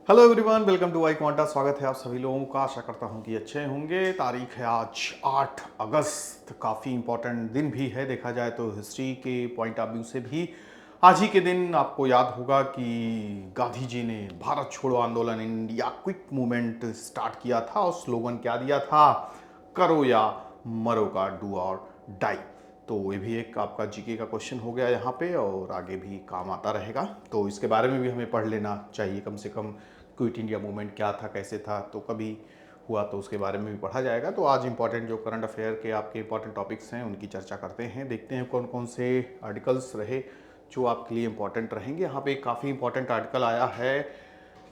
Hello everyone, welcome to Y Quanta. स्वागत है आप सभी लोगों का। आशा करता हूं कि अच्छे होंगे। तारीख है आज 8 अगस्त। काफ़ी इंपॉर्टेंट दिन भी है, देखा जाए तो हिस्ट्री के पॉइंट ऑफ व्यू से भी। आज ही के दिन आपको याद होगा कि गांधी जी ने भारत छोड़ो आंदोलन, इंडिया क्विक मूवमेंट स्टार्ट किया था और स्लोगन क्या दिया था? करो या मरो का, डू और डाई। तो ये भी एक आपका जीके का क्वेश्चन हो गया यहाँ पे, और आगे भी काम आता रहेगा। तो इसके बारे में भी हमें पढ़ लेना चाहिए कम से कम। क्विट इंडिया मूवमेंट क्या था, कैसे था, तो कभी हुआ तो उसके बारे में भी पढ़ा जाएगा। तो आज इंपॉर्टेंट जो करंट अफेयर के आपके इंपॉर्टेंट टॉपिक्स हैं उनकी चर्चा करते हैं। देखते हैं कौन कौन से आर्टिकल्स रहे जो आपके लिए इंपॉर्टेंट रहेंगे। यहाँ पे काफ़ी इंपॉर्टेंट आर्टिकल आया है।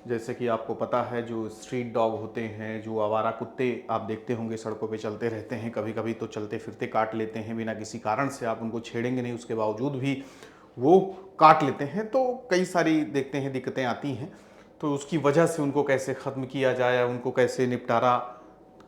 जैसे कि आपको पता है, जो स्ट्रीट डॉग होते हैं, जो आवारा कुत्ते आप देखते होंगे सड़कों पे चलते रहते हैं, कभी कभी तो चलते फिरते काट लेते हैं बिना किसी कारण से। आप उनको छेड़ेंगे नहीं, उसके बावजूद भी वो काट लेते हैं। तो कई सारी देखते हैं दिक्कतें आती हैं। तो उसकी वजह से उनको कैसे ख़त्म किया जाए, उनको कैसे निपटारा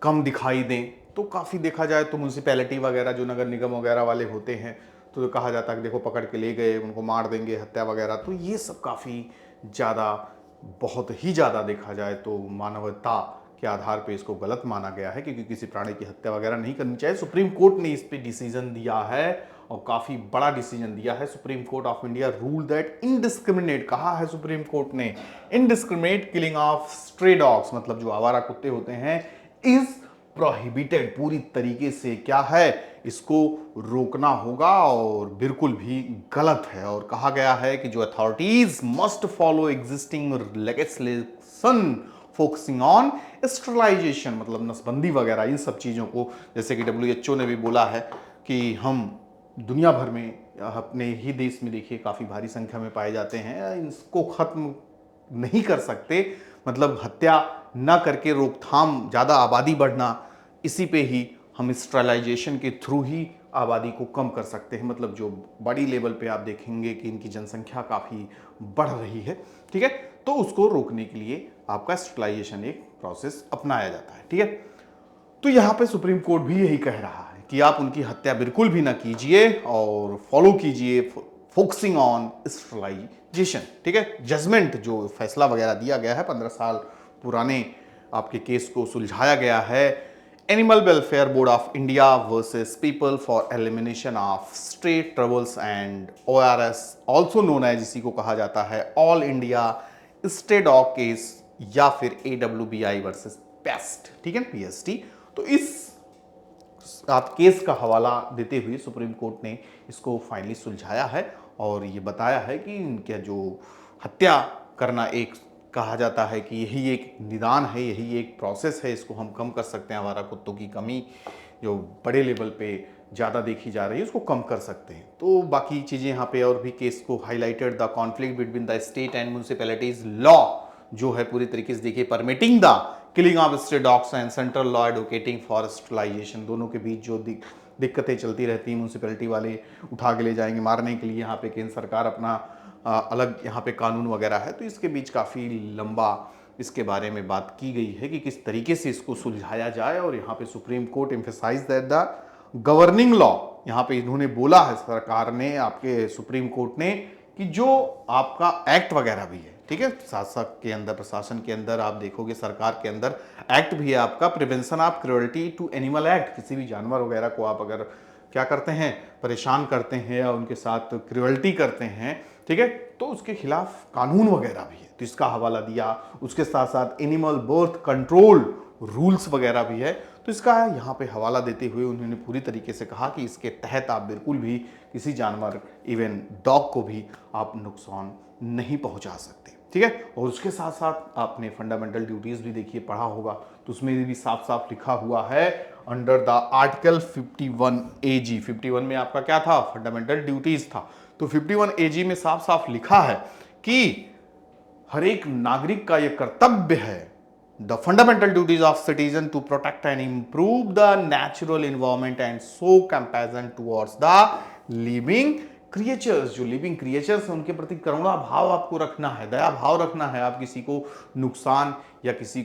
कम दिखाई दें, तो काफ़ी देखा जाए तो म्यूनसिपैलिटी वगैरह जो नगर निगम वगैरह वाले होते हैं, तो कहा जाता है कि देखो पकड़ के ले गए, उनको मार देंगे, हत्या वगैरह। तो ये सब काफ़ी ज़्यादा, बहुत ही ज़्यादा देखा जाए तो मानवता के आधार पे इसको गलत माना गया है, क्योंकि किसी प्राणी की हत्या वगैरह नहीं करनी चाहिए। सुप्रीम कोर्ट ने इस पे डिसीजन दिया है और काफ़ी बड़ा डिसीजन दिया है। Supreme court of India rule that indiscriminate, कहा है सुप्रीम कोर्ट ने, indiscriminate killing of stray dogs, मतलब जो आवारा कुत्ते होते हैं, इज प्रोहिबिटेड। पूरी तरीके से क्या है, इसको रोकना होगा और बिल्कुल भी गलत है। और कहा गया है कि जो authorities must follow existing legislation focusing on sterilisation, मतलब नसबंदी वगैरह इन सब चीज़ों को, जैसे कि WHO ने भी बोला है कि हम दुनिया भर में, अपने ही देश में देखिए काफ़ी भारी संख्या में पाए जाते हैं, इसको ख़त्म नहीं कर सकते। मतलब हत्या न करके रोकथाम, ज़्यादा आबादी बढ़ना, इसी पे ही हम स्टरलाइजेशन के थ्रू ही आबादी को कम कर सकते हैं। मतलब जो बड़ी लेवल पे आप देखेंगे कि इनकी जनसंख्या काफ़ी बढ़ रही है, ठीक है, तो उसको रोकने के लिए आपका स्टरलाइजेशन एक प्रोसेस अपनाया जाता है, ठीक है। तो यहाँ पे सुप्रीम कोर्ट भी यही कह रहा है कि आप उनकी हत्या बिल्कुल भी ना कीजिए और फॉलो कीजिए फोकसिंग ऑन स्टरलाइजेशन, ठीक है। जजमेंट जो फैसला वगैरह दिया गया है, 15 साल पुराने आपके केस को सुलझाया गया है। Animal welfare board of India versus people for elimination of stray troubles and ORS, also known as, इसी को कहा जाता है all India stray dog case, या फिर AWBI वर्सेस पेस्ट, ठीक है, PST। तो इस आप केस का हवाला देते हुए सुप्रीम कोर्ट ने इसको फाइनली सुलझाया है और ये बताया है कि इनके जो हत्या करना, एक कहा जाता है कि यही एक निदान है, यही एक प्रोसेस है, इसको हम कम कर सकते हैं। आवारा कुत्तों की कमी जो बड़े लेवल पे ज़्यादा देखी जा रही है, उसको कम कर सकते हैं। तो बाकी चीज़ें यहाँ पे और भी केस को highlighted, the conflict between the state and municipalities law जो है पूरी तरीके से देखिए permitting the killing of stray dogs and central law advocating for sterilisation, दोनों के बीच जो दिक्कतें चलती रहती हैं, म्यूनसिपैलिटी वाले उठा के ले जाएंगे मारने के लिए, यहाँ पे केंद्र सरकार अपना अलग यहाँ पे कानून वगैरह है। तो इसके बीच काफ़ी लंबा इसके बारे में बात की गई है कि किस तरीके से इसको सुलझाया जाए। और यहाँ पे supreme court emphasise that the governing law, यहाँ पे इन्होंने बोला है सरकार ने, आपके सुप्रीम कोर्ट ने, कि जो आपका एक्ट वगैरह भी है, ठीक है, शासक के अंदर, प्रशासन के अंदर आप देखोगे सरकार के अंदर एक्ट भी है आपका, prevention of cruelty to animal act. किसी भी जानवर वगैरह को आप अगर क्या करते हैं, परेशान करते हैं या उनके साथ क्रूरल्टी करते हैं, ठीक है, तो उसके खिलाफ कानून वगैरह भी है। तो इसका हवाला दिया। उसके साथ साथ एनिमल बर्थ कंट्रोल रूल्स वगैरह भी है। तो इसका यहाँ पे हवाला देते हुए उन्होंने पूरी तरीके से कहा कि इसके तहत आप बिल्कुल भी किसी जानवर, इवन डॉग को भी आप नुकसान नहीं पहुंचा सकते, ठीक है। और उसके साथ साथ आपने फंडामेंटल ड्यूटीज भी देखिए पढ़ा होगा, तो उसमें भी साफ साफ लिखा हुआ है अंडर द आर्टिकल 51 AG, 51 में आपका क्या था, फंडामेंटल ड्यूटीज था। तो 51 AG में साफ साफ लिखा है कि हर एक नागरिक का यह कर्तव्य है, the fundamental duties of citizen to protect and improve the natural environment and so compassion towards the living creatures. जो लिविंग क्रिएचर्स हैं उनके प्रति करुणा भाव आपको रखना है, दया भाव रखना है। आप किसी को नुकसान या किसी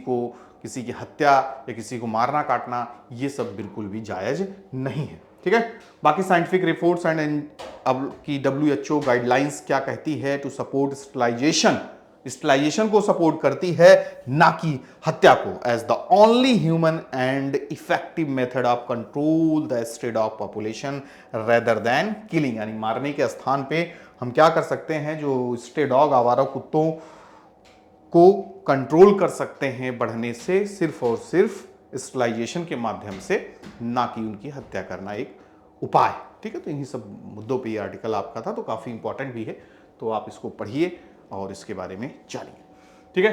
की हत्या या किसी को मारना काटना, ये सब बिल्कुल भी जायज नहीं है, ठीक है। बाकी साइंटिफिक रिपोर्ट्स एंड अब की WHO गाइडलाइंस क्या कहती है टू सपोर्ट स्टरलाइजेशन, स्टरलाइजेशन को सपोर्ट करती है, ना कि हत्या को, as the only human and effective method of control the stray dog population rather than killing. यानी मारने के स्थान पे हम क्या कर सकते हैं, जो स्ट्रे डॉग आवारा कुत्तों को कंट्रोल कर सकते हैं बढ़ने से सिर्फ और सिर्फ स्टरलाइजेशन के माध्यम से, ना कि उनकी हत्या करना एक उपाय। ठीक है, तो इन्हीं सब मुद्दों पे ये आर्टिकल आपका था, तो काफ़ी इंपॉर्टेंट भी है, तो आप इसको पढ़िए और इसके बारे में जानिए। ठीक है,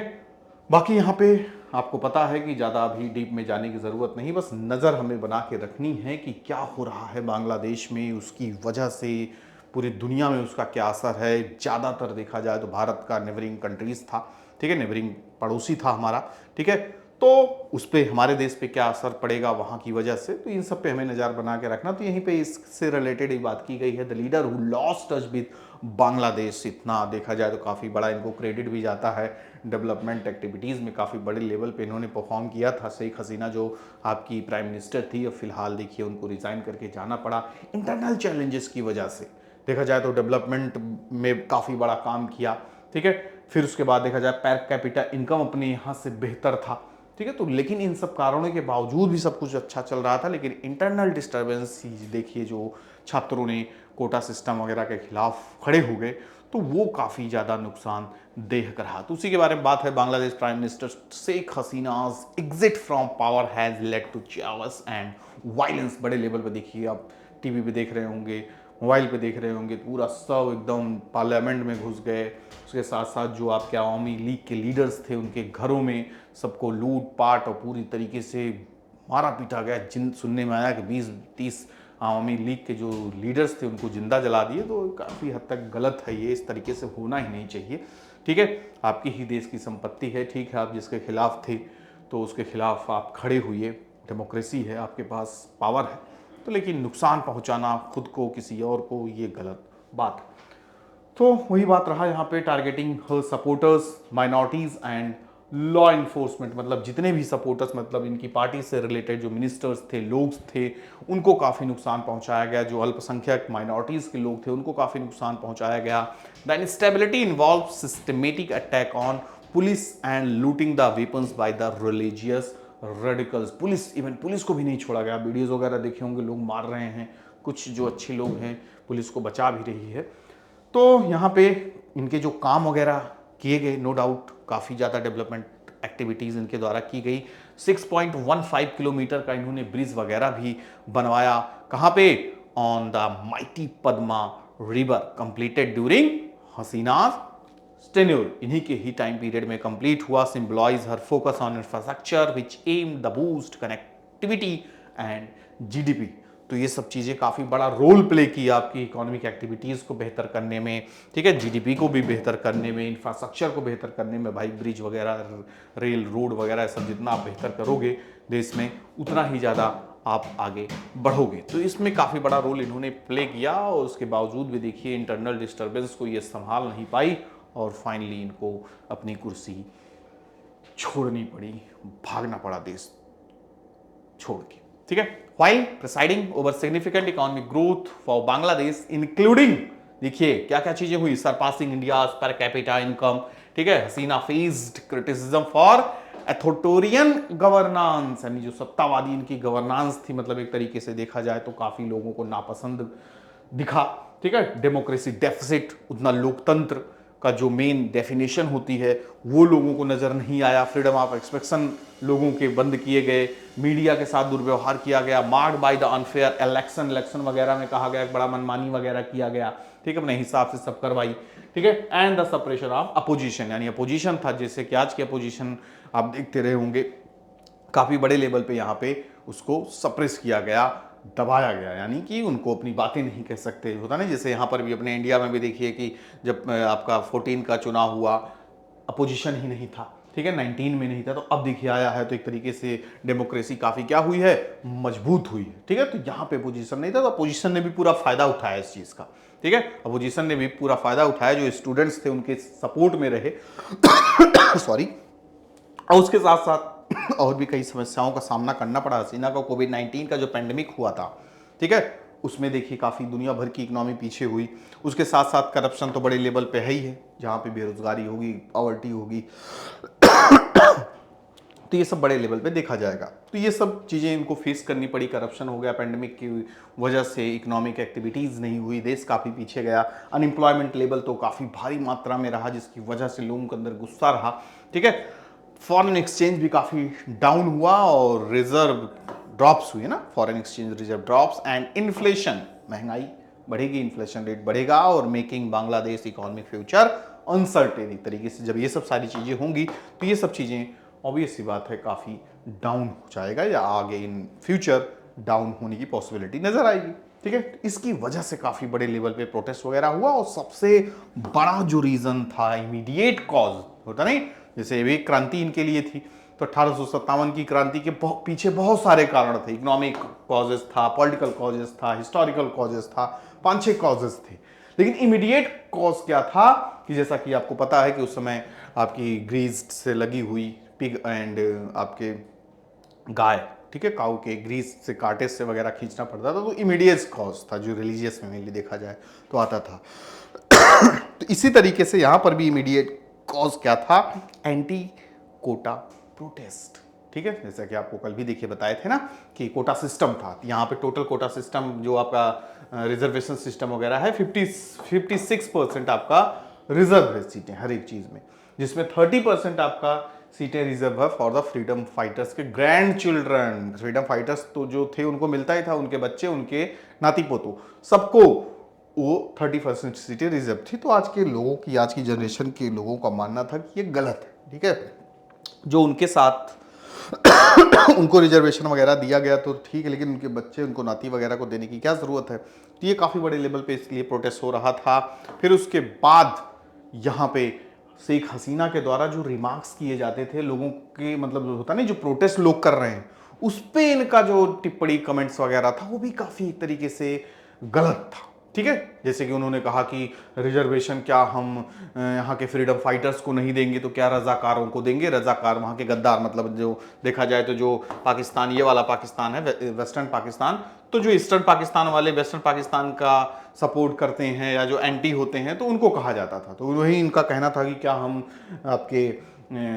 बाकी यहाँ पे आपको पता है कि ज़्यादा अभी डीप में जाने की ज़रूरत नहीं, बस नज़र हमें बना के रखनी है कि क्या हो रहा है बांग्लादेश में, उसकी वजह से पूरी दुनिया में उसका क्या असर है। ज़्यादातर देखा जाए तो भारत का नेबरिंग कंट्रीज़ था, ठीक है, नेबरिंग पड़ोसी था हमारा, ठीक है, तो उस पर हमारे देश पे क्या असर पड़ेगा वहाँ की वजह से, तो इन सब पे हमें नज़र बना के रखना। तो यहीं पे इससे रिलेटेड ही बात की गई है, the leader who lost touch with Bangladesh. इतना देखा जाए तो काफ़ी बड़ा इनको क्रेडिट भी जाता है, डेवलपमेंट एक्टिविटीज़ में काफ़ी बड़े लेवल पे इन्होंने परफॉर्म किया था। शेख हसीना जो आपकी प्राइम मिनिस्टर थी, अब फिलहाल देखिए उनको रिज़ाइन करके जाना पड़ा इंटरनल चैलेंजेस की वजह से। देखा जाए तो डेवलपमेंट में काफ़ी बड़ा काम किया, ठीक है, फिर उसके बाद देखा जाए पर कैपिटा इनकम अपने यहाँ से बेहतर था, ठीक है, तो लेकिन इन सब कारणों के बावजूद भी सब कुछ अच्छा चल रहा था, लेकिन इंटरनल डिस्टर्बेंस देखिए, जो छात्रों ने कोटा सिस्टम वगैरह के खिलाफ खड़े हो गए, तो वो काफ़ी ज़्यादा नुकसानदेह रहा। तो उसी के बारे में बात है। Bangladesh prime minister Sheikh Hasina's exit from power has led to chaos and violence. बड़े लेवल पर देखिए, आप टीवी पे देख रहे होंगे, मोबाइल पे देख रहे होंगे, पूरा सब एकदम पार्लियामेंट में घुस गए। उसके साथ साथ जो आपके अवामी लीग के लीडर्स थे, उनके घरों में सबको लूट पाट और पूरी तरीके से मारा पीटा गया। जिन सुनने में आया कि 20-30 अवामी लीग के जो लीडर्स थे उनको जिंदा जला दिए, तो काफ़ी हद तक गलत है ये, इस तरीके से होना ही नहीं चाहिए। ठीक है, आपकी ही देश की संपत्ति है, ठीक है, आप जिसके खिलाफ थे तो उसके खिलाफ आप खड़े हुए, डेमोक्रेसी है, आपके पास पावर है, तो लेकिन नुकसान पहुंचाना खुद को किसी और को, ये गलत बात है। तो वही बात रहा यहाँ पे, targeting her supporters, minorities and law enforcement, मतलब जितने भी सपोर्टर्स, मतलब इनकी पार्टी से रिलेटेड जो मिनिस्टर्स थे, लोग थे, उनको काफ़ी नुकसान पहुंचाया गया। जो अल्पसंख्यक माइनॉरिटीज़ के लोग थे उनको काफ़ी नुकसान पहुंचाया गया। The instability involve systematic attack on police and looting the weapons by the religious radicals. Police, even police को भी नहीं छोड़ा गया। वीडियोज़ वगैरह देखे होंगे, लोग मार रहे हैं, कुछ जो अच्छे लोग हैं पुलिस को बचा भी रही है। तो यहाँ पे इनके जो काम वगैरह किए गए, नो डाउट काफ़ी ज़्यादा डेवलपमेंट एक्टिविटीज़ इनके द्वारा की गई। 6.15 किलोमीटर का इन्होंने ब्रिज वगैरह भी बनवाया। कहाँ पे? On the mighty Padma river, completed during Hasina's tenure. इन्हीं के ही टाइम पीरियड में कंप्लीट हुआ। Symbolize her focus on infrastructure which aim the boost connectivity and GDP. तो ये सब चीज़ें काफ़ी बड़ा रोल प्ले किया आपकी इकोनॉमिक एक्टिविटीज़ को बेहतर करने में, ठीक है, जीडीपी को भी बेहतर करने में, इंफ्रास्ट्रक्चर को बेहतर करने में। भाई ब्रिज वगैरह, रेल, रोड वगैरह सब जितना आप बेहतर करोगे देश में, उतना ही ज़्यादा आप आगे बढ़ोगे। तो इसमें काफ़ी बड़ा रोल इन्होंने प्ले किया, और उसके बावजूद भी देखिए इंटरनल डिस्टर्बेंस को ये संभाल नहीं पाई, और फाइनली इनको अपनी कुर्सी छोड़नी पड़ी, भागना पड़ा देश छोड़ के, ठीक है। While presiding over significant economic growth for Bangladesh, including, देखिए क्या क्या चीजें हुई, surpassing India per capita income, ठीक है। Hasina faced criticism for authoritarian governance, यानी जो सत्तावादी इनकी गवर्नेंस थी, मतलब एक तरीके से देखा जाए तो काफी लोगों को नापसंद दिखा, ठीक है। डेमोक्रेसी डेफिसिट, उतना लोकतंत्र का जो मेन डेफिनेशन होती है वो लोगों को नज़र नहीं आया। फ्रीडम ऑफ एक्सप्रेशन लोगों के बंद किए गए, मीडिया के साथ दुर्व्यवहार किया गया, marked by the unfair election वगैरह में कहा गया, बड़ा मनमानी वगैरह किया गया, ठीक है, अपने हिसाब से सब करवाई, ठीक है। And the suppression of opposition, यानी अपोजिशन था, जैसे कि आज की अपोजिशन आप देखते रहे होंगे, काफ़ी बड़े लेवल पे यहाँ पे उसको सप्रेस किया गया, दबाया गया, यानी कि उनको अपनी बातें नहीं कह सकते, होता नहीं। जैसे यहाँ पर भी अपने इंडिया में भी देखिए कि जब आपका 14 का चुनाव हुआ, अपोजिशन ही नहीं था, ठीक है, 19 में नहीं था, तो अब देखिए आया है, तो एक तरीके से डेमोक्रेसी काफ़ी क्या हुई है, मजबूत हुई है, ठीक है। तो यहाँ पे अपोजिशन नहीं था, तो अपोजिशन ने भी पूरा फायदा उठाया इस चीज़ का, ठीक है। अपोजिशन ने भी पूरा फायदा उठाया, जो स्टूडेंट्स थे उनके सपोर्ट में रहे सॉरी, और उसके साथ साथ और भी कई समस्याओं का सामना करना पड़ा हसीना को। कोविड-19 का जो पेंडेमिक हुआ था, ठीक है, उसमें देखिए काफ़ी दुनिया भर की इकोनॉमी पीछे हुई। उसके साथ साथ करप्शन तो बड़े लेवल पे है ही है, जहाँ पे बेरोजगारी होगी, पॉवर्टी होगी, तो ये सब बड़े लेवल पे देखा जाएगा। तो ये सब चीज़ें इनको फेस करनी पड़ी। करप्शन हो गया, पेंडेमिक की वजह से इकोनॉमिक एक्टिविटीज़ नहीं हुई, देश काफ़ी पीछे गया, अनएम्प्लॉयमेंट लेवल तो काफ़ी भारी मात्रा में रहा, जिसकी वजह से लोगों के अंदर गुस्सा रहा। ठीक है, फॉरेन एक्सचेंज भी काफ़ी डाउन हुआ और रिजर्व ड्रॉप्स हुए ना, foreign exchange reserve drops and inflation, महंगाई बढ़ेगी, इन्फ्लेशन रेट बढ़ेगा और making Bangladesh economic future uncertain. एक तरीके से जब ये सब सारी चीज़ें होंगी तो ये सब चीज़ें ऑब्वियस सी बात है काफ़ी डाउन हो जाएगा या आगे इन फ्यूचर डाउन होने की पॉसिबिलिटी नजर आएगी। ठीक है, इसकी वजह से काफ़ी बड़े लेवल पे प्रोटेस्ट वगैरह हुआ और सबसे बड़ा जो रीज़न था, इमीडिएट कॉज होता नहीं, जैसे एक क्रांति इनके लिए थी तो 1857 की क्रांति के पीछे बहुत सारे कारण थे। इकोनॉमिक कॉजेस था, पॉलिटिकल कॉजेस था, हिस्टोरिकल कॉजेस था, 5-6 कॉजेस थे। लेकिन इमीडिएट कॉज क्या था कि जैसा कि आपको पता है कि उस समय आपकी ग्रीस से लगी हुई पिग एंड आपके गाय, ठीक है, काऊ के ग्रीस से कांटे से वगैरह खींचना पड़ता था, तो इमीडिएट कॉज था जो रिलीजियस में मेनली देखा जाए तो आता था। तो इसी तरीके से यहां पर भी इमीडिएट कॉज क्या था, एंटी कोटा प्रोटेस्ट। ठीक है, जैसा कि आपको कल भी देखिए बताए थे ना कि कोटा सिस्टम था, यहाँ पे टोटल कोटा सिस्टम जो आपका रिजर्वेशन सिस्टम वगैरह है 56% आपका रिजर्व है सीटें हर एक चीज में, जिसमें 30% आपका सीटें रिजर्व है फॉर द फ्रीडम फाइटर्स के ग्रैंड चिल्ड्रन। फ्रीडम फाइटर्स तो जो थे उनको मिलता ही था, उनके बच्चे, उनके नाती पोतों, सबको वो 30% सीटें रिजर्व थी। तो आज के लोगों की, आज की जनरेशन के लोगों का मानना था कि ये गलत है। ठीक है, जो उनके साथ उनको रिजर्वेशन वगैरह दिया गया तो ठीक है, लेकिन उनके बच्चे, उनको नाती वगैरह को देने की क्या ज़रूरत है। तो ये काफ़ी बड़े लेवल पे इसलिए प्रोटेस्ट हो रहा था। फिर उसके बाद यहाँ पे शेख हसीना के द्वारा जो रिमार्क्स किए जाते थे लोगों के, मतलब होता नहीं जो प्रोटेस्ट लोग कर रहे हैं उस पर इनका जो टिप्पणी कमेंट्स वगैरह था वो भी काफ़ी एक तरीके से गलत था। ठीक है, जैसे कि उन्होंने कहा कि रिजर्वेशन क्या हम यहाँ के फ्रीडम फाइटर्स को नहीं देंगे तो क्या रजाकारों को देंगे। रजाकार वहाँ के गद्दार, मतलब जो देखा जाए तो जो पाकिस्तान, ये वाला पाकिस्तान है वेस्टर्न पाकिस्तान, तो जो ईस्टर्न पाकिस्तान वाले वेस्टर्न पाकिस्तान का सपोर्ट करते हैं या जो एंटी होते हैं तो उनको कहा जाता था। तो वही इनका कहना था कि क्या हम आपके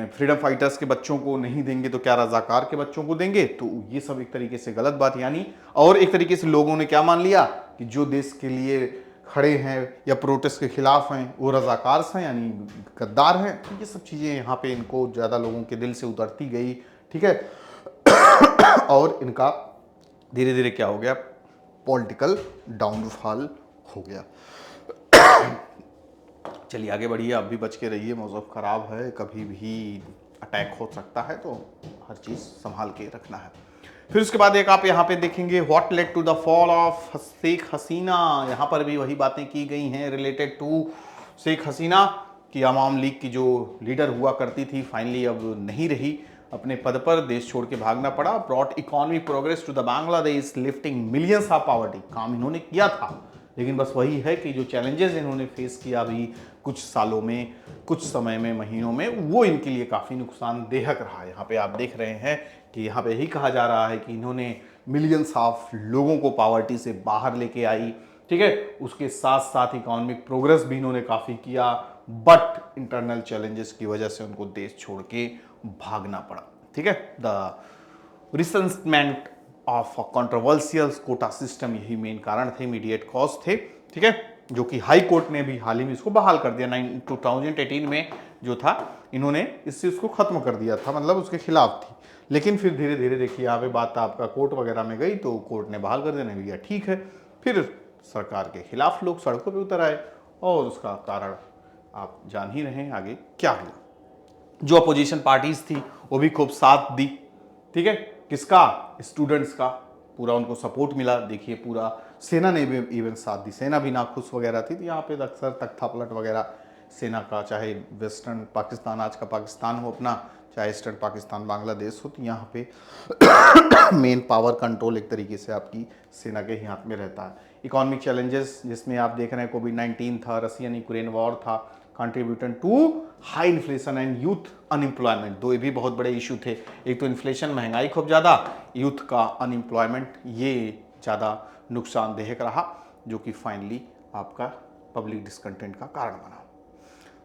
फ्रीडम फाइटर्स के बच्चों को नहीं देंगे तो क्या रजाकार के बच्चों को देंगे। तो ये सब एक तरीके से गलत बात, यानी और एक तरीके से लोगों ने क्या मान लिया कि जो देश के लिए खड़े हैं या प्रोटेस्ट के खिलाफ हैं वो रजाकार हैं, यानी गद्दार हैं। तो ये सब चीज़ें यहाँ पे इनको ज़्यादा लोगों के दिल से उतरती गई। ठीक है, और इनका धीरे धीरे क्या हो गया, पॉलिटिकल डाउनफॉल हो गया। चलिए आगे बढ़िए, आप भी बच के रहिए, मौसम ख़राब है, कभी भी अटैक हो सकता है, तो हर चीज़ संभाल के रखना है। फिर उसके बाद एक आप यहाँ पे देखेंगे what led to the fall of Sheikh Hasina. यहाँ पर भी वही बातें की गई हैं रिलेटेड टू शेख हसीना कि अवाम लीग की जो लीडर हुआ करती थी फाइनली अब नहीं रही, अपने पद पर देश छोड़ के भागना पड़ा। Brought economic progress to the Bangladesh lifting millions of poverty, काम इन्होंने किया था, लेकिन बस वही है कि जो चैलेंजेस इन्होंने फेस किया अभी कुछ सालों में, कुछ समय में, महीनों में, वो इनके लिए काफ़ी नुकसानदेहक रहा। यहाँ पे आप देख रहे हैं कि यहाँ पे यही कहा जा रहा है कि इन्होंने मिलियंस ऑफ लोगों को पॉवर्टी से बाहर लेके आई। ठीक है, उसके साथ साथ इकोनॉमिक प्रोग्रेस भी इन्होंने काफ़ी किया, बट इंटरनल चैलेंजेस की वजह से उनको देश छोड़ के भागना पड़ा। ठीक है, the resentment of a controversial quota system, यही मेन कारण थे, इमीडिएट कॉज थे। ठीक है, जो कि हाई कोर्ट ने भी हाल ही में इसको बहाल कर दिया। 2018 में जो था इन्होंने इससे उसको खत्म कर दिया था, मतलब उसके खिलाफ थी। लेकिन फिर धीरे धीरे देखिए यहाँ पे बात आपका कोर्ट वगैरह में गई तो कोर्ट ने बहाल कर देने दिया, ठीक है। फिर सरकार के खिलाफ लोग सड़कों पे उतर आए और उसका कारण आप जान ही रहे हैं आगे क्या हुआ। जो अपोजिशन पार्टीज थी वो भी खूब साथ दी। ठीक है, किसका, स्टूडेंट्स का पूरा उनको सपोर्ट मिला। देखिए पूरा सेना ने भी इवन साथ दी, सेना भी नाखुश वगैरह थी। तो यहाँ पे अक्सर तख्ता पलट वगैरह सेना का, चाहे वेस्टर्न पाकिस्तान आज का पाकिस्तान हो अपना, चाहे ईस्टर्न पाकिस्तान बांग्लादेश हो, तो यहाँ पे मेन पावर कंट्रोल एक तरीके से आपकी सेना के ही हाथ में रहता है। इकोनॉमिक चैलेंजेस जिसमें आप देख रहे हैं कोविड-19 था, रशियन यूक्रेन वॉर था, contributed to high inflation and youth unemployment. दो ये भी बहुत बड़े इशू थे, एक तो इन्फ्लेशन, महंगाई खूब ज़्यादा, यूथ का अनएम्प्लॉयमेंट, ये ज़्यादा नुकसानदेह रहा, जो कि फाइनली आपका पब्लिक डिसकंटेंट का कारण बना।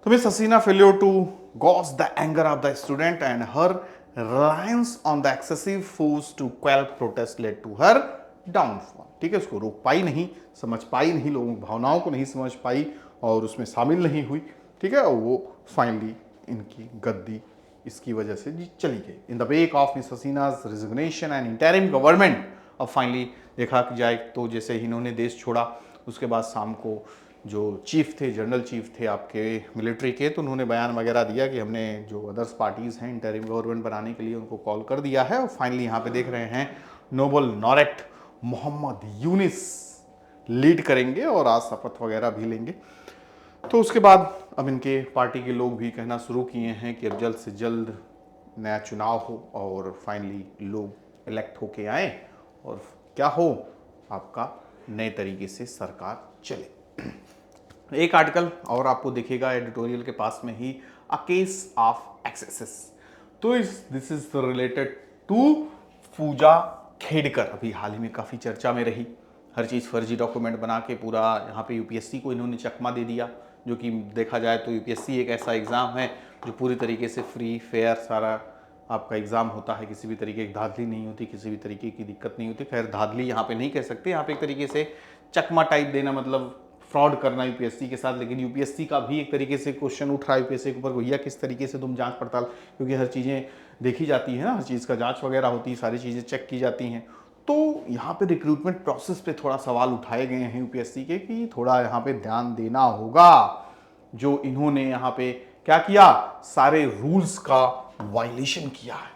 तो miss Hasina failure to gauge the anger of the student and her reliance on the excessive force to quell protest led to her downfall. ठीक है, उसको रोक पाई नहीं, समझ पाई नहीं, लोगों की भावनाओं को नहीं समझ पाई और उसमें शामिल नहीं हुई। ठीक है, और वो फाइनली इनकी गद्दी इसकी वजह से जी चली गई। In the wake of miss Hasina's resignation and interim government, अब फाइनली देखा जाए तो जैसे ही इन्होंने देश छोड़ा उसके बाद शाम को जो चीफ थे, जनरल चीफ थे आपके मिलिट्री के, तो उन्होंने बयान वगैरह दिया कि हमने जो अदर्स पार्टीज़ हैं इंटरिम गवर्नमेंट बनाने के लिए उनको कॉल कर दिया है। और फाइनली यहाँ पे देख रहे हैं नोबल नॉरेट मोहम्मद यूनिस लीड करेंगे और आज शपथ वगैरह भी लेंगे। तो उसके बाद अब इनके पार्टी के लोग भी कहना शुरू किए हैं कि अब जल्द से जल्द नया चुनाव हो और फाइनली लोग इलेक्ट होके आए और क्या हो, आपका नए तरीके से सरकार चले। एक आर्टिकल और आपको दिखेगा एडिटोरियल के पास में ही, अ केस ऑफ एक्सेसेस। तो दिस इज रिलेटेड टू पूजा खेड़कर, अभी हाल ही में काफ़ी चर्चा में रही। हर चीज़ फर्जी डॉक्यूमेंट बना के पूरा यहाँ पे यूपीएससी को इन्होंने चकमा दे दिया, जो कि देखा जाए तो यूपीएससी एक ऐसा एग्ज़ाम है जो पूरी तरीके से फ्री फेयर सारा आपका एग्ज़ाम होता है, किसी भी तरीके की धांधली नहीं होती, किसी भी तरीके की दिक्कत नहीं होती। खैर धांधली यहाँ पे नहीं कह सकते, यहाँ पे एक तरीके से चकमा टाइप देना, मतलब फ्रॉड करना यूपीएससी के साथ। लेकिन यूपीएससी का भी एक तरीके से क्वेश्चन उठ रहा है यूपीएससी के ऊपर, भैया किस तरीके से तुम जांच पड़ताल, क्योंकि हर चीज़ें देखी जाती है ना, हर चीज़ का जांच वगैरह होती है, सारी चीज़ें चेक की जाती हैं। तो यहाँ पे रिक्रूटमेंट प्रोसेस पे थोड़ा सवाल उठाए गए हैं यूपीएससी के कि थोड़ा यहाँ पे ध्यान देना होगा। जो इन्होंने यहाँ पे क्या किया, सारे रूल्स का वायलेशन किया है।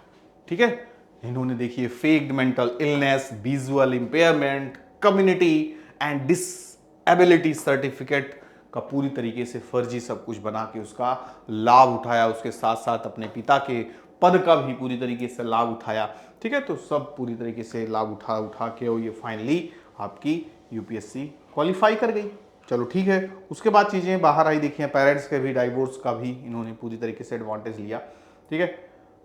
ठीक है, इन्होंने देखिए faked mental illness, visual impairment, community and disability certificate का पूरी तरीके से फर्जी सब कुछ बना के उसका लाभ उठाया, उसके साथ साथ अपने पिता के पद का भी पूरी तरीके से लाभ उठाया। ठीक है, तो सब पूरी तरीके से लाभ उठा के और ये फाइनली आपकी यूपीएससी क्वालिफाई कर गई। चलो ठीक है, उसके बाद चीज़ें बाहर आई, देखिए पेरेंट्स के भी डाइवोर्स का भी इन्होंने पूरी तरीके से एडवांटेज लिया। ठीक है,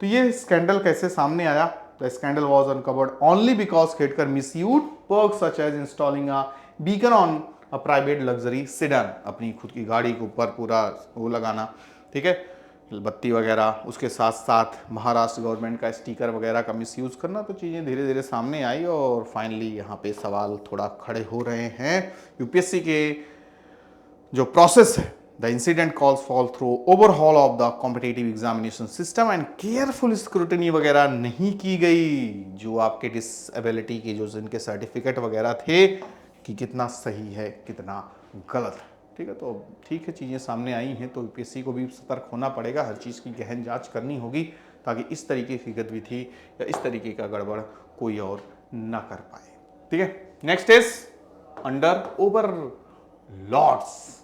तो ये स्कैंडल कैसे सामने आया? The scandal was uncovered only because Khedkar misuse perks such as installing a beacon on a private luxury sedan, अपनी खुद की गाड़ी के ऊपर पूरा वो लगाना, ठीक है, बत्ती वगैरह, उसके साथ साथ महाराष्ट्र गवर्नमेंट का स्टिकर वगैरह का मिसयूज करना। तो चीज़ें धीरे धीरे सामने आई और फाइनली यहाँ पे सवाल थोड़ा खड़े हो रहे हैं यूपीएससी के जो प्रोसेस है। The incident calls fall through overhaul of the competitive examination system and careful scrutiny वगैरह नहीं की गई, जो आपके डिसेबिलिटी के जो जिनके सर्टिफिकेट वगैरह थे कि कितना सही है कितना गलत है। ठीक है, तो ठीक है, चीज़ें सामने आई हैं तो यूपीएससी को भी सतर्क होना पड़ेगा, हर चीज़ की गहन जांच करनी होगी ताकि इस तरीके की गतिविधि या इस तरीके का गड़बड़ कोई और ना कर पाए। ठीक है, next is under overlords.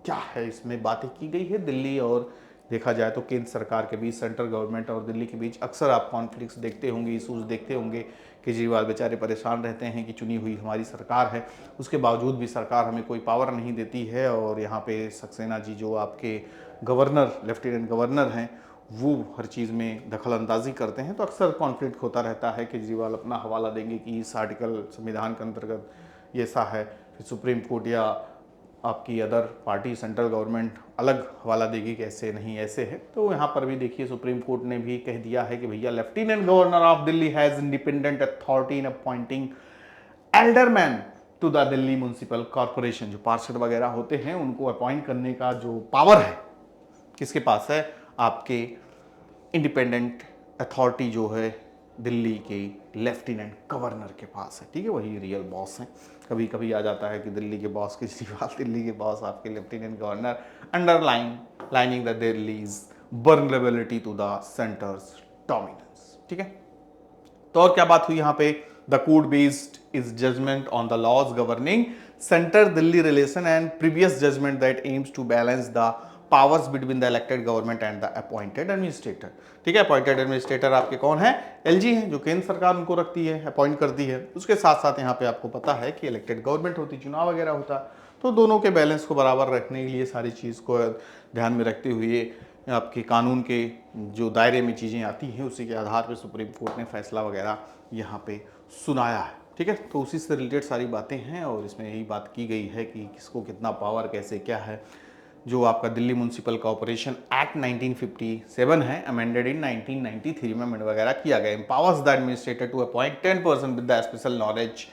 क्या है इसमें बातें की गई है दिल्ली और देखा जाए तो केंद्र सरकार के बीच, सेंट्रल गवर्नमेंट और दिल्ली के बीच अक्सर आप कॉन्फ्लिक्ट्स देखते होंगे, इशूज देखते होंगे। केजरीवाल बेचारे परेशान रहते हैं कि चुनी हुई हमारी सरकार है, उसके बावजूद भी सरकार हमें कोई पावर नहीं देती है। और यहाँ पे सक्सेना जी जो आपके गवर्नर, लेफ्टिनेंट गवर्नर हैं, वो हर चीज़ में दखल अंदाजी करते हैं। तो अक्सर कॉन्फ्लिक्ट होता रहता है। केजरीवाल अपना हवाला देंगे कि इस आर्टिकल संविधान के अंतर्गत ये ऐसा है, फिर सुप्रीम कोर्ट या आपकी अदर पार्टी सेंट्रल गवर्नमेंट अलग हवाला देगी कि ऐसे नहीं ऐसे है। तो यहाँ पर भी देखिए सुप्रीम कोर्ट ने भी कह दिया है कि भैया lieutenant governor of Delhi has independent authority in appointing alderman to the Delhi municipal corporation. जो पार्षद वगैरह होते हैं उनको अपॉइंट करने का जो पावर है किसके पास है? आपके इंडिपेंडेंट अथॉरिटी जो है दिल्ली के लेफ्टिनेंट गवर्नर के पास है। ठीक है, वही रियल बॉस हैं। कभी कभी आ जाता है कि दिल्ली के बॉस केजरीवाल, दिल्ली के बॉस आपके lieutenant governor, lining the Delhi's vulnerability to the centre's dominance. ठीक है, तो और क्या बात हुई यहाँ पे? The court based is judgement on the laws governing centre Delhi relation and previous judgement that aims to balance the powers between the elected government and the appointed administrator. ठीक है, अपॉइंटेड एडमिनिस्ट्रेटर आपके कौन है? एलजी हैं, जो केंद्र सरकार उनको रखती है, अपॉइंट करती है। उसके साथ साथ यहाँ पे आपको पता है कि इलेक्टेड गवर्नमेंट होती, चुनाव वगैरह होता, तो दोनों के बैलेंस को बराबर रखने के लिए सारी चीज़ को ध्यान में रखते हुए आपके कानून के जो दायरे में चीज़ें आती हैं उसी के आधार पर सुप्रीम कोर्ट ने फैसला वगैरह यहाँ पे सुनाया है। ठीक है। तो उसी से रिलेटेड सारी बातें हैं और इसमें यही बात की गई है कि किसको कितना पावर, कैसे क्या है। जो आपका दिल्ली म्यूनसिपल कॉर्पोरेशन एक्ट 1957 है, अमेंडेड इन 1993 में अमेंड वगैरह किया गया, empowers the administrator to appoint 10% with the special knowledge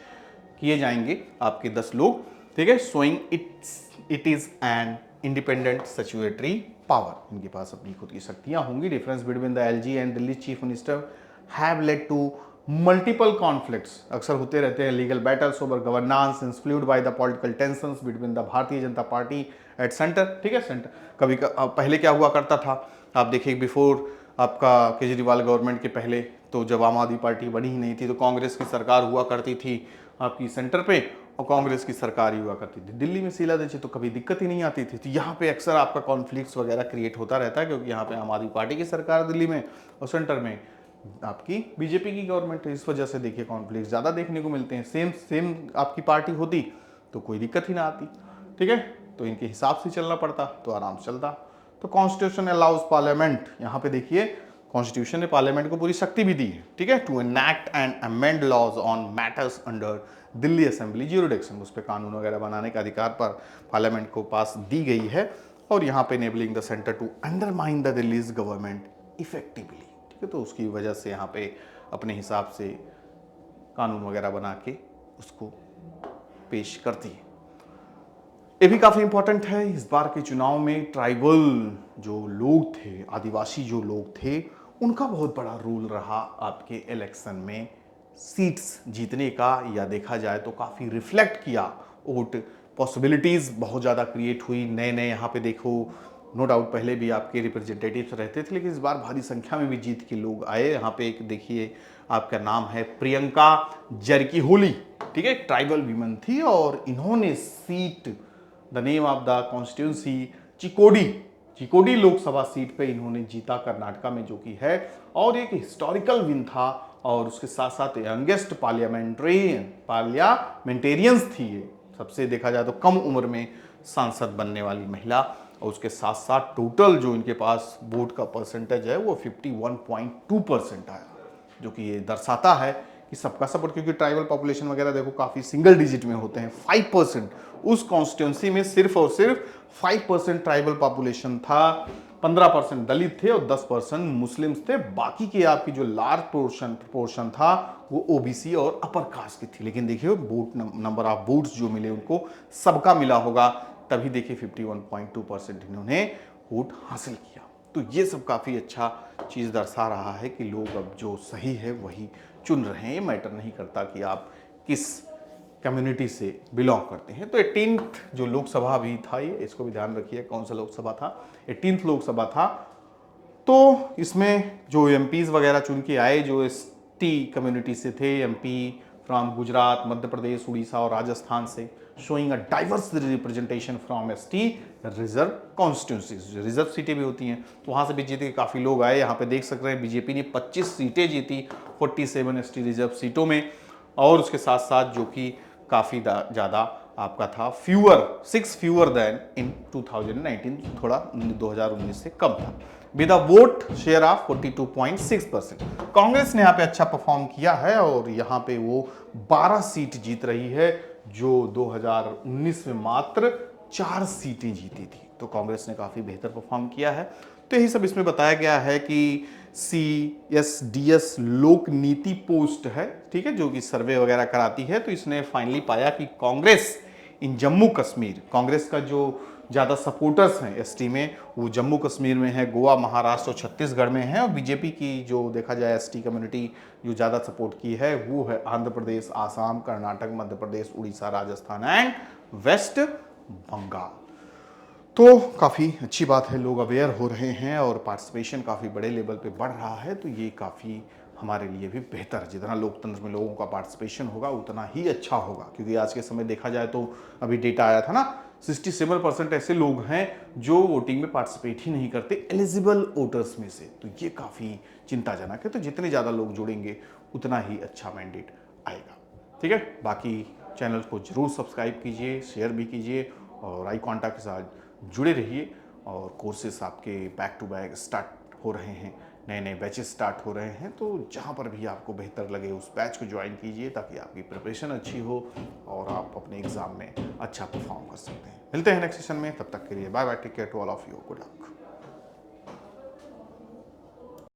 किए जाएंगे आपके 10 लोग, ठीक है, showing it is an independent statutory power. इनके पास अपनी खुद की शक्तियां होंगी। Difference between the LG and Delhi chief minister have led to multiple conflicts, अक्सर होते रहते हैं legal battles over governance influenced by the political tensions between the Bharatiya Janata party at centre, ठीक है, सेंटर। कभी पहले क्या हुआ करता था, आप देखिए बिफोर आपका केजरीवाल गवर्नमेंट के पहले, तो जब आम आदमी पार्टी बनी ही नहीं थी तो कांग्रेस की सरकार हुआ करती थी आपकी सेंटर पे और कांग्रेस की सरकार ही हुआ करती थी दिल्ली में। शीला दीक्षित तो कभी दिक्कत ही नहीं आती थी। तो यहाँ पे अक्सर आपका कॉन्फ्लिक्ट्स वगैरह क्रिएट होता रहता है क्योंकि यहाँ पे आम आदमी पार्टी की सरकार दिल्ली में और सेंटर में आपकी बीजेपी की गवर्नमेंट है। इस वजह से देखिए कॉन्फ्लिक्ट ज़्यादा देखने को मिलते हैं। सेम आपकी पार्टी होती तो कोई दिक्कत ही ना आती, ठीक है। तो इनके हिसाब से चलना पड़ता तो आराम से चलता। तो कॉन्स्टिट्यूशन अलाउज पार्लियामेंट, यहाँ पे देखिए कॉन्स्टिट्यूशन ने पार्लियामेंट को पूरी शक्ति भी दी है, ठीक है, to enact and amend laws on matters under Delhi assembly jurisdiction. उस पर कानून वगैरह बनाने का अधिकार पर पार्लियामेंट को पास दी गई है। और यहाँ पे enabling the centre to undermine the Delhi's government effectively, ठीक है। तो उसकी वजह से यहाँ पे अपने हिसाब से कानून वगैरह बना के उसको पेश करती है। ये भी काफ़ी इंपॉर्टेंट है। इस बार के चुनाव में ट्राइबल जो लोग थे, आदिवासी जो लोग थे, उनका बहुत बड़ा रोल रहा आपके इलेक्शन में सीट्स जीतने का, या देखा जाए तो काफ़ी रिफ्लेक्ट किया। वोट पॉसिबिलिटीज़ बहुत ज़्यादा क्रिएट हुई। नए नए यहाँ पे देखो, नो डाउट पहले भी आपके रिप्रेजेंटेटिव्स रहते थे, लेकिन इस बार भारी संख्या में भी जीत के लोग आए। यहाँ पे एक देखिए आपका नाम है प्रियंका जरकीहोली, ठीक है, ट्राइबल वीमन थी और इन्होंने seat the name of the constituency Chikodi Lok Sabha seat पे इन्होंने जीता कर्नाटका में, जो कि है और एक हिस्टोरिकल विन था। और उसके साथ साथ यंगेस्ट पार्लियामेंटेरियंस थी ये, सबसे देखा जाए तो कम उम्र में सांसद बनने वाली महिला। और उसके साथ साथ टोटल जो इनके पास वोट का परसेंटेज है वो 51.2% आया, जो कि ये दर्शाता है कि सबका सपोर्ट, क्योंकि ट्राइबल पॉपुलेशन वगैरह देखो काफ़ी सिंगल डिजिट में होते हैं। 5% उस कॉन्स्टिट्यूंसी में सिर्फ और सिर्फ 5% ट्राइबल पॉपुलेशन था, 15% दलित थे और 10% मुस्लिम्स थे। बाकी के आपकी जो लार्ज प्रोपोर्शन था वो ओबीसी और अपर कास्ट की थी। लेकिन देखिए वोट नंबर ऑफ वोट्स जो मिले उनको सबका मिला होगा, तभी देखिए 51.2% इन्होंने वोट हासिल किया। तो ये सब काफ़ी अच्छा चीज़ दर्शा रहा है कि लोग अब जो सही है वही चुन रहे हैं। ये मैटर नहीं करता कि आप किस कम्युनिटी से बिलोंग करते हैं। तो 18th जो लोकसभा भी था, ये इसको भी ध्यान रखिए कौन सा लोकसभा था, 18th लोकसभा था। तो इसमें जो एमपीज वगैरह चुन के आए जो एसटी कम्युनिटी से थे, एमपी फ्रॉम गुजरात, मध्य प्रदेश, उड़ीसा और राजस्थान से, showing a diverse representation from ST reserve constituencies. Reserve सीटें भी होती हैं तो वहाँ से भी जीत के काफ़ी लोग आए। यहाँ पे देख सक रहे हैं बीजेपी ने 25 सीटें जीती 47 एसटी रिजर्व सीटों में। और उसके साथ साथ जो कि काफ़ी ज़्यादा आपका था, 6 फ्यूअर देन इन 2019, थोड़ा 2019 से कम था, with a vote share of 42.6%। Congress ने यहाँ पे अच्छा परफॉर्म किया है और यहाँ पे वो 12 सीट जीत रही है, जो 2019 में मात्र 4 सीटें जीती थी। तो कांग्रेस ने काफ़ी बेहतर परफॉर्म किया है। तो यही सब इसमें बताया गया है कि CSDS लोक नीति पोस्ट है, ठीक है, जो कि सर्वे वगैरह कराती है। तो इसने फाइनली पाया कि कांग्रेस इन जम्मू कश्मीर, कांग्रेस का जो ज़्यादा सपोर्टर्स हैं एसटी में वो जम्मू कश्मीर में है, गोवा, महाराष्ट्र और छत्तीसगढ़ में है। और बीजेपी की जो देखा जाए एसटी कम्युनिटी जो ज़्यादा सपोर्ट की है वो है आंध्र प्रदेश, आसाम, कर्नाटक, मध्य प्रदेश, उड़ीसा, राजस्थान एंड वेस्ट बंगाल। तो काफ़ी अच्छी बात है, लोग अवेयर हो रहे हैं और पार्टिसिपेशन काफ़ी बड़े लेवल पे बढ़ रहा है। तो ये काफ़ी हमारे लिए भी बेहतर है। जितना लोकतंत्र में लोगों का पार्टिसिपेशन होगा उतना ही अच्छा होगा, क्योंकि आज के समय देखा जाए तो अभी डेटा आया था ना, 67% ऐसे लोग हैं जो वोटिंग में पार्टिसिपेट ही नहीं करते एलिजिबल वोटर्स में से। तो ये काफ़ी चिंताजनक है। तो जितने ज़्यादा लोग जुड़ेंगे उतना ही अच्छा मैंडेट आएगा, ठीक है। बाकी चैनल को जरूर सब्सक्राइब कीजिए, शेयर भी कीजिए और आई कांटेक्ट के साथ जुड़े रहिए। और कोर्सेस आपके बैक टू बैक स्टार्ट हो रहे हैं नए नए बैचेस स्टार्ट हो रहे हैं, तो जहाँ पर भी आपको बेहतर लगे उस बैच को ज्वाइन कीजिए ताकि आपकी प्रिपरेशन अच्छी हो और आप अपने एग्ज़ाम में अच्छा परफॉर्म कर सकते हैं। मिलते हैं नेक्स्ट सेशन में, तब तक के लिए bye bye, take care to all of you, good luck.